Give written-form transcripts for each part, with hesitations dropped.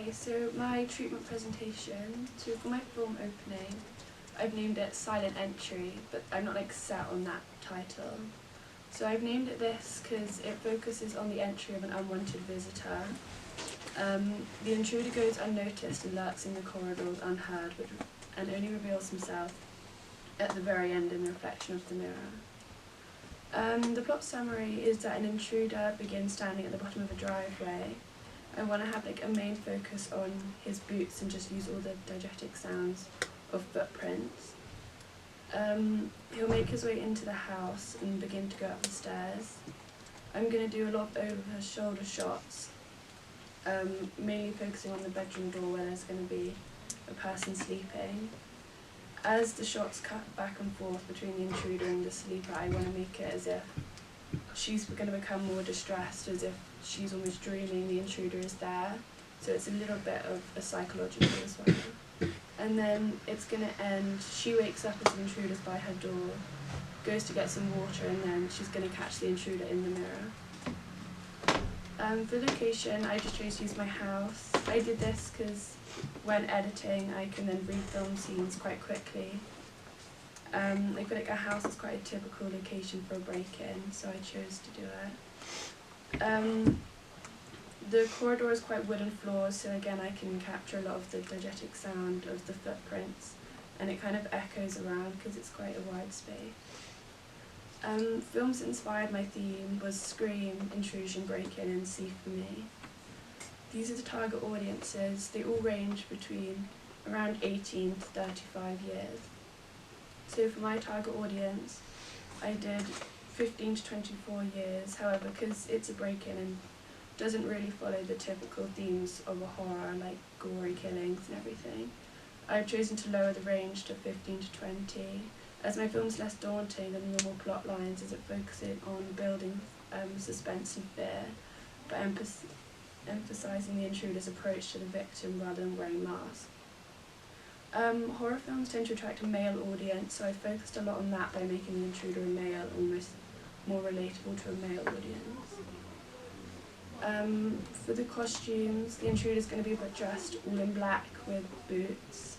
Okay, so my treatment presentation, so for my film opening, I've named it Silent Entry, but I'm not like set on that title. So I've named it this because it focuses on the entry of an unwanted visitor. The intruder goes unnoticed and lurks in the corridors unheard, and only reveals himself at the very end in the reflection of the mirror. The plot summary is that an intruder begins standing at the bottom of a driveway. I want to have like a main focus on his boots and just use all the diegetic sounds of footprints. He'll make his way into the house and begin to go up the stairs. I'm going to do a lot of over-shoulder shots, mainly focusing on the bedroom door where there's going to be a person sleeping. As the shots cut back and forth between the intruder and the sleeper, I want to make it as if she's going to become more distressed, as if she's almost dreaming the intruder is there. So it's a little bit of a psychological as well. And then it's going to end, she wakes up as the intruder's by her door, goes to get some water, and then she's going to catch the intruder in the mirror. For location, I just chose to use my house. I did this because when editing, I can then refilm scenes quite quickly. I feel like a house is quite a typical location for a break-in, so I chose to do it. The corridor is quite wooden floors, so again I can capture a lot of the diegetic sound of the footprints, and it kind of echoes around because it's quite a wide space. Films that inspired my theme was Scream, Intrusion, Break-In, and See For Me. These are the target audiences. They all range between around 18 to 35 years. So for my target audience, I did 15 to 24 years. However, because it's a break-in and doesn't really follow the typical themes of a horror, like gory killings and everything, I've chosen to lower the range to 15 to 20, as my film's less daunting than normal plot lines, as it focuses on building suspense and fear, but emphasising the intruder's approach to the victim rather than wearing masks. Horror films tend to attract a male audience, so I focused a lot on that by making the intruder a male, almost more relatable to a male audience. For the costumes, the intruder's going to be dressed all in black with boots.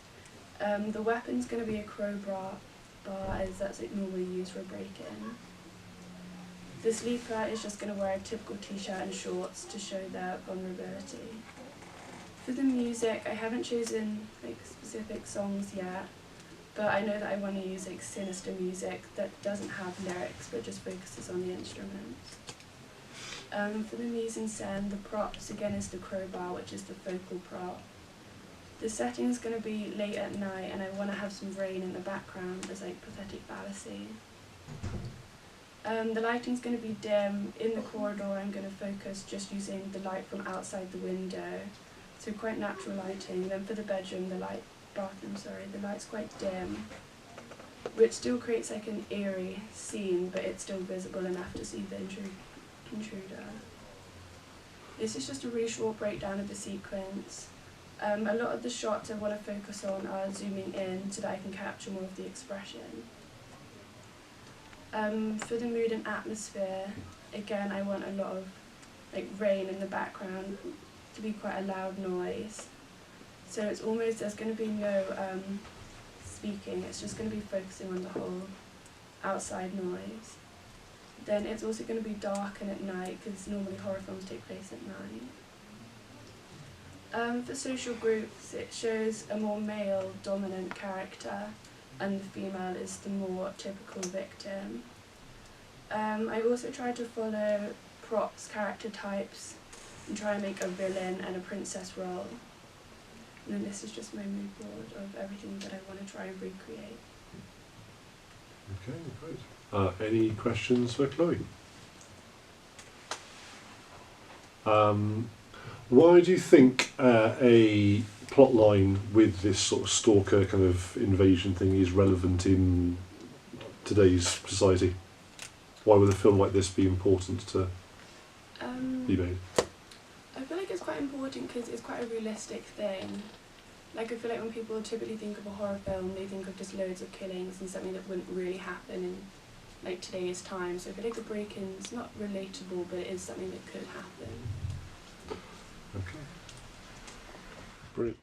The weapon's going to be a crowbar, as that's normally used for a break-in. The sleeper is just going to wear a typical t-shirt and shorts to show their vulnerability. For the music, I haven't chosen like specific songs yet, but I know that I want to use like sinister music that doesn't have lyrics but just focuses on the instruments. For the mise-en-scène, the props again is the crowbar, which is the focal prop. The setting is going to be late at night, and I want to have some rain in the background as like pathetic fallacy. The lighting's going to be dim. In the corridor, I'm going to focus just using the light from outside the window, so quite natural lighting. Then for the bedroom, the light's quite dim, which still creates like an eerie scene, but it's still visible enough to see the intruder. This is just a really short breakdown of the sequence. A lot of the shots I want to focus on are zooming in so that I can capture more of the expression. For the mood and atmosphere, again I want a lot of like rain in the background to be quite a loud noise. So it's almost, there's going to be no speaking, it's just going to be focusing on the whole outside noise. Then it's also going to be dark and at night, because normally horror films take place at night. For social groups, it shows a more male dominant character, and the female is the more typical victim. I also tried to follow props, character types, and try and make a villain and a princess role. And then this is just my mood board of everything that I want to try and recreate. Okay, great. Any questions for Chloe? Why do you think a plotline with this sort of stalker kind of invasion thing is relevant in today's society? Why would a film like this be important to be made? I feel like it's quite important because it's quite a realistic thing. Like, I feel like when people typically think of a horror film, they think of just loads of killings and something that wouldn't really happen in like today's time. So I feel like a break-in's not relatable, but it is something that could happen. Okay. Brilliant.